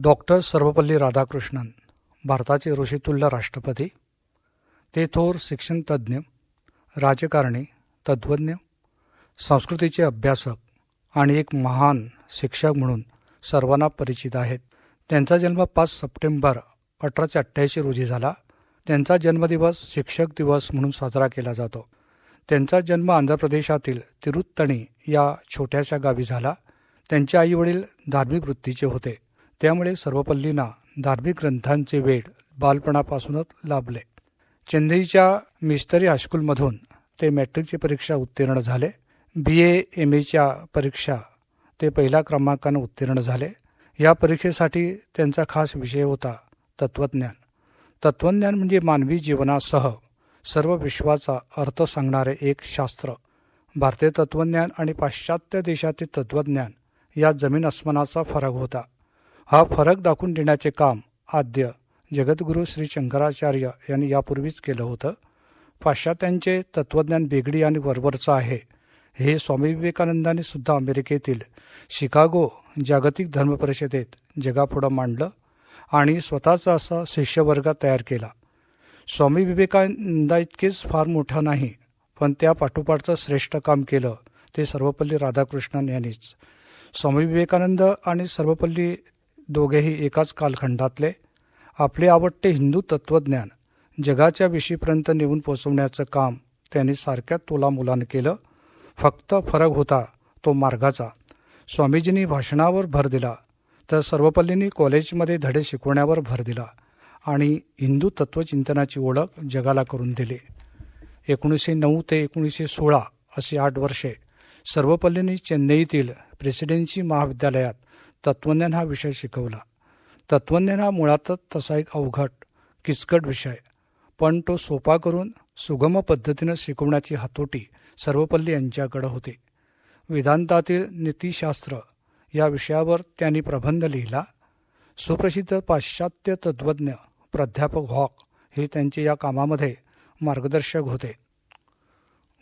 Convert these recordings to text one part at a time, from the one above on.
Doctor Sarvepalli Radhakrishnan भारताचे ऋषितुल्य राष्ट्रपती. ते थोर शिक्षणतज्ज्ञ, राजकारणी, तत्त्वज्ञ, संस्कृतीचे अभ्यासक आणि एक महान शिक्षक म्हणून सर्वांना परिचित आहेत. त्यांचा जन्म 5 सप्टेंबर 1888 रोजी झाला. त्यांचा जन्मदिवस शिक्षक दिवस म्हणून साजरा केला जातो. त्यांचा जन्म आंध्र प्रदेशातील तिरुत्तणी या छोट्याशा गावी झाला. त्यांचे आईवडील धार्मिक वृत्तीचे होते, त्यामुळे सर्वपल्लींना धार्मिक ग्रंथांचे वेड बालपणापासूनच लाभले. चेन्नईच्या मिस्टरी हायस्कूलमधून ते मॅट्रिकची परीक्षा उत्तीर्ण झाले. BA MAच्या परीक्षा ते पहिल्या क्रमांकाने उत्तीर्ण झाले. या परीक्षेसाठी त्यांचा खास विषय होता तत्त्वज्ञान. तत्त्वज्ञान म्हणजे मानवी जीवनासह सर्व विश्वाचा अर्थ सांगणारे एक शास्त्र. भारतीय तत्त्वज्ञान आणि पाश्चात्य देशातील तत्त्वज्ञान या जमीन अस्मानाचा फरक होता. हा फरक दाखवून देण्याचे काम आद्य जगद्गुरू श्री शंकराचार्य यांनी यापूर्वीच केलं होतं. पाश्चात्यांचे तत्त्वज्ञान बेगडी आणि वरवरचं आहे हे स्वामी विवेकानंदांनी सुद्धा अमेरिकेतील शिकागो जागतिक धर्म परिषदेत जगापुढं मांडलं आणि स्वतःचा असा शिष्यवर्ग तयार केला. स्वामी विवेकानंदा इतकेच फार मोठं नाही, पण त्या पाठोपाठचं श्रेष्ठ काम केलं ते सर्वपल्ली राधाकृष्णन यांनीच. स्वामी विवेकानंद आणि सर्वपल्ली दोघेही एकाच कालखंडातले. आपले आवडते हिंदू तत्त्वज्ञान जगाच्या विषयीपर्यंत नेऊन पोचवण्याचं काम त्यांनी सारख्या तोलामोलानं केलं. फक्त फरक होता तो मार्गाचा. स्वामीजींनी भाषणावर भर दिला तर सर्वपल्लींनी कॉलेजमध्ये धडे शिकवण्यावर भर दिला आणि हिंदू तत्त्वचिंतनाची ओळख जगाला करून दिली. 1909 ते 1916 अशी 8 वर्षे सर्वपल्लींनी चेन्नईतील प्रेसिडेन्सी महाविद्यालयात तत्त्वज्ञान हा विषय शिकवला. तत्त्वज्ञान हा मुळातच तसा एक अवघड किचकट विषय, पण तो सोपा करून सुगम पद्धतीनं शिकवण्याची हातोटी सर्वपल्ली यांच्याकडे होती. वेदांतातील नीतिशास्त्र या विषयावर त्यांनी प्रबंध लिहिला. सुप्रसिद्ध पाश्चात्य तत्त्वज्ञ प्राध्यापक हॉक हे त्यांचे या कामामध्ये मार्गदर्शक होते.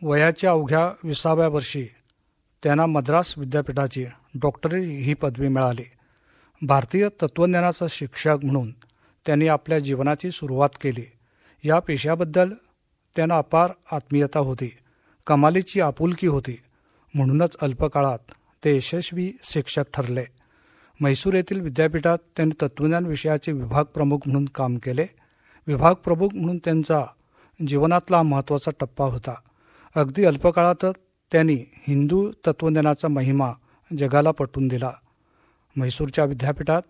वयाच्या अवघ्या 20व्या वर्षी त्यांना मद्रास विद्यापीठाची डॉक्टरेट ही पदवी मिळाली. भारतीय तत्त्वज्ञानाचा शिक्षक म्हणून त्यांनी आपल्या जीवनाची सुरुवात केली. या पेशाबद्दल त्यांना अपार आत्मीयता होती, कमालीची आपुलकी होती. म्हणूनच अल्पकाळात ते यशस्वी शिक्षक ठरले. म्हैसूर येथील विद्यापीठात त्यांनी तत्त्वज्ञान विषयाचे विभाग प्रमुख म्हणून काम केले. विभाग प्रमुख म्हणून त्यांचा जीवनातला महत्त्वाचा टप्पा होता. अगदी अल्पकाळातच त्यांनी हिंदू तत्त्वज्ञानाचा महिमा जगाला पटवून दिला. म्हैसूरच्या विद्यापीठात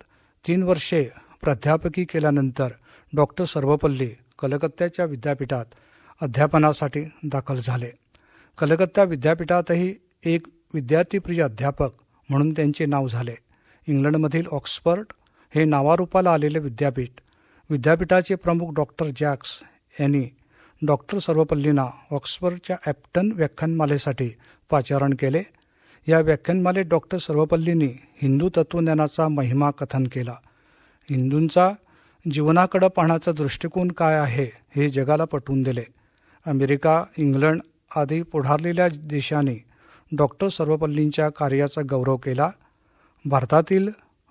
3 वर्षे प्राध्यापकी केल्यानंतर डॉक्टर सर्वपल्ली कलकत्त्याच्या विद्यापीठात अध्यापनासाठी दाखल झाले. कलकत्ता विद्यापीठातही एक विद्यार्थीप्रिय अध्यापक म्हणून त्यांचे नाव झाले. इंग्लंडमधील ऑक्सफर्ड हे नावारूपाला आलेले विद्यापीठाचे प्रमुख डॉक्टर जॅक्स यांनी डॉक्टर सर्वपल्लींना ऑक्सफर्डच्या ॲप्टन व्याख्यानमालेसाठी पाचारण केले. या व्याख्यानमालेत डॉक्टर सर्वपल्लींनी हिंदू तत्त्वज्ञानाचा महिमा कथन केला. हिंदूंचा जीवनाकडे पाहण्याचा दृष्टिकोन काय आहे हे जगाला पटवून दिले. अमेरिका, इंग्लंड आदी पुढारलेल्या देशांनी डॉक्टर सर्वपल्लींच्या कार्याचा गौरव केला. भारतातील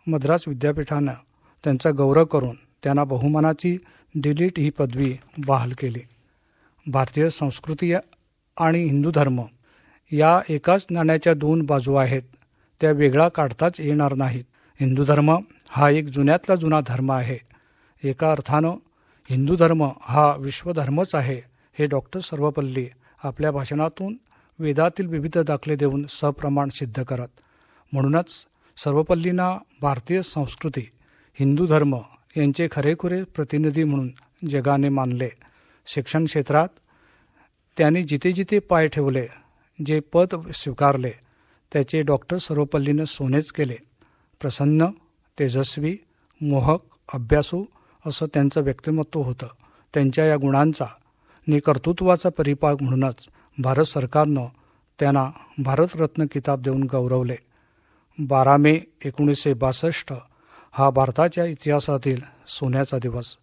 मद्रास विद्यापीठानं त्यांचा गौरव करून त्यांना बहुमानाची D.Litt ही पदवी बहाल केली. भारतीय संस्कृती आणि हिंदू धर्म या एकाच नाण्याच्या 2 बाजू आहेत, त्या वेगळा काढताच येणार नाहीत. हिंदू धर्म हा एक जुन्यातला जुना धर्म आहे. एका अर्थानं हिंदू धर्म हा विश्वधर्मच आहे हे डॉक्टर सर्वपल्ली आपल्या भाषणातून वेदातील विविध दाखले देऊन सप्रमाण सिद्ध करत. म्हणूनच सर्वपल्लींना भारतीय संस्कृती, हिंदू धर्म यांचे खरेखुरे प्रतिनिधी म्हणून जगाने मानले. शिक्षण क्षेत्रात त्यांनी जिथे जिथे पाय ठेवले, जे पद स्वीकारले, त्याचे डॉक्टर सर्वपल्लीनं सोनेच केले. प्रसन्न, तेजस्वी, मोहक, अभ्यासू असं त्यांचं व्यक्तिमत्व होतं. त्यांच्या या गुणांचा आणि कर्तृत्वाचा परिपाक म्हणूनच भारत सरकारनं त्यांना भारतरत्न किताब देऊन गौरवले. 12 मे 1962 हा भारताच्या इतिहासातील सोन्याचा दिवस.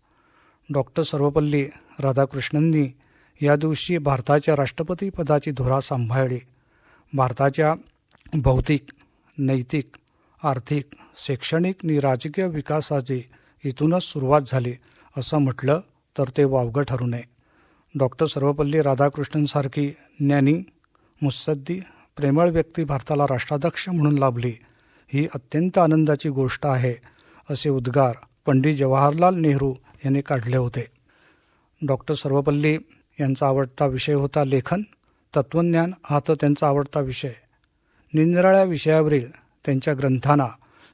डॉक्टर सर्वपल्ली राधाकृष्णननी या दिवशी भारताच्या राष्ट्रपती पदाची धुरा सांभाळली. भारताच्या भौतिक, नैतिक, आर्थिक, शैक्षणिक आणि राजकीय विकासाची इथूनच सुरुवात झाली असं म्हटलं तर ते वावगं ठरू नये. डॉक्टर सर्वपल्ली राधाकृष्णनसारखी ज्ञानी, मुत्सद्दी, प्रेमळ व्यक्ती भारताला राष्ट्राध्यक्ष म्हणून लाभली ही अत्यंत आनंदाची गोष्ट आहे असे उद्गार पंडित जवाहरलाल नेहरू यांनी काढले होते. डॉक्टर सर्वपल्ली यांचा आवडता विषय होता लेखन. तत्त्वज्ञान हा तर त्यांचा आवडता विषय. निरनिराळ्या विषयावरील त्यांच्या ग्रंथांना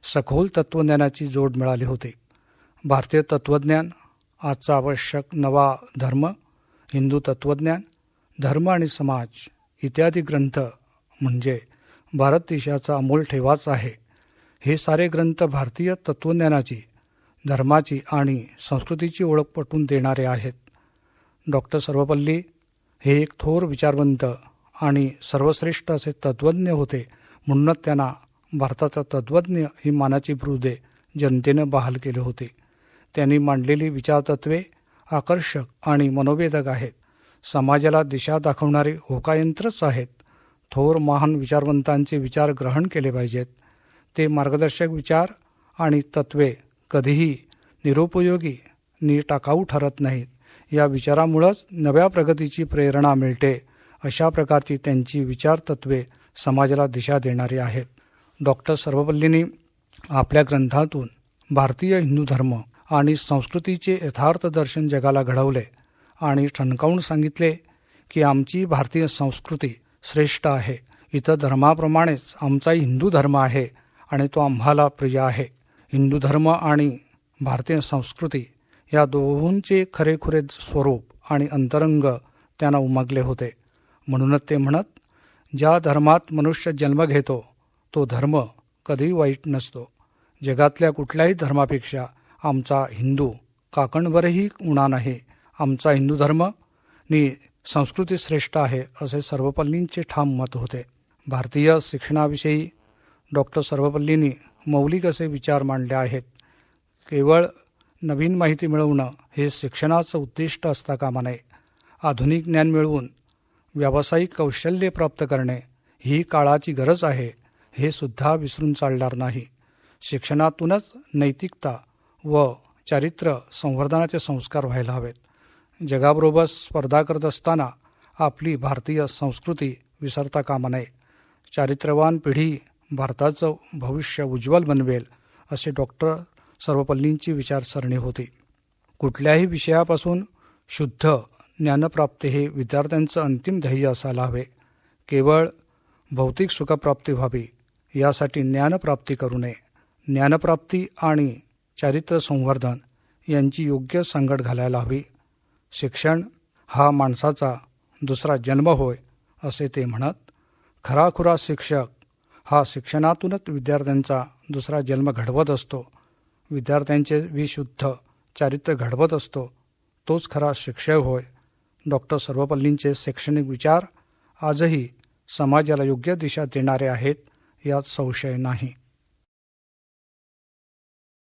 सखोल तत्त्वज्ञानाची जोड मिळाली होती. भारतीय तत्त्वज्ञान, आजचा आवश्यक नवा धर्म, हिंदू तत्त्वज्ञान, धर्म आणि समाज इत्यादी ग्रंथ म्हणजे भारत देशाचा अमोल ठेवाच आहे. हे सारे ग्रंथ भारतीय तत्त्वज्ञानाची, धर्माची आणि संस्कृतीची ओळख पटवून देणारे आहेत. डॉक्टर सर्वपल्ली हे एक थोर विचारवंत आणि सर्वश्रेष्ठ असे तत्त्वज्ञ होते. म्हणूनच त्यांना भारताचा तत्त्वज्ञ ही मानाची ब्रूदे जनतेनं बहाल केले होते. त्यांनी मांडलेली विचारतत्वे आकर्षक आणि मनोवेधक आहेत. समाजाला दिशा दाखवणारी होकायंत्रच आहेत. थोर महान विचारवंतांचे विचार ग्रहण केले पाहिजेत. ते मार्गदर्शक विचार आणि तत्वे कधीही निरुपयोगी नि टाकाऊ ठरत नाहीत. या विचारामुळंच नव्या प्रगतीची प्रेरणा मिळते. अशा प्रकारची त्यांची विचारतत्वे समाजाला दिशा देणारी आहेत. डॉक्टर सर्वपल्लींनी आपल्या ग्रंथातून भारतीय हिंदू धर्म आणि संस्कृतीचे यथार्थ दर्शन जगाला घडवले आणि ठणकावून सांगितले की आमची भारतीय संस्कृती श्रेष्ठ आहे. इतर धर्माप्रमाणेच आमचाही हिंदू धर्म आहे आणि तो आम्हाला प्रिय आहे. हिंदू धर्म आणि भारतीय संस्कृती या दोहोंचे खरेखुरे स्वरूप आणि अंतरंग त्यांना उमगले होते. म्हणूनच ते म्हणत, ज्या धर्मात मनुष्य जन्म घेतो तो धर्म कधीही वाईट नसतो. जगातल्या कुठल्याही धर्मापेक्षा आमचा हिंदू काकणवरही उणा नाही. आमचा हिंदू धर्म नि संस्कृती श्रेष्ठ आहे असे सर्वपल्लींचे ठाम मत होते. भारतीय शिक्षणाविषयी डॉक्टर सर्वपल्लींनी मौलिक असे विचार मांडले आहेत. केवळ नवीन माहिती मिळवणं हे शिक्षणाचं उद्दिष्ट असता कामा नये. आधुनिक ज्ञान मिळवून व्यावसायिक कौशल्य प्राप्त करणे ही काळाची गरज आहे हे सुद्धा विसरून चालणार नाही. शिक्षणातूनच नैतिकता व चारित्र्य संवर्धनाचे संस्कार व्हायला हवेत. जगाबरोबर स्पर्धा करत असताना आपली भारतीय संस्कृती विसरता कामा नये. चारित्र्यवान पिढी भारताचं भविष्य उज्ज्वल बनवेल असे डॉक्टर सर्वपल्लींची विचारसरणी होती. कुठल्याही विषयापासून शुद्ध ज्ञानप्राप्ती हे विद्यार्थ्यांचं अंतिम ध्येय असायला हवे. केवळ भौतिक सुखप्राप्ती व्हावी यासाठी ज्ञानप्राप्ती करू नये. ज्ञानप्राप्ती आणि चारित्र्य संवर्धन यांची योग्य सांगड घालायला हवी. शिक्षण हा माणसाचा दुसरा जन्म होय असे ते म्हणत. खराखुरा शिक्षक हा शिक्षणातूनच विद्यार्थ्यांचा दुसरा जन्म घडवत असतो. विद्यार्थ्यांचे विशुद्ध चारित्र्य घडवत असतो. तोच खरा शिक्षक होय. डॉक्टर सर्वपल्लींचे शैक्षणिक विचार आजही समाजाला योग्य दिशा देणारे आहेत यात संशय नाही.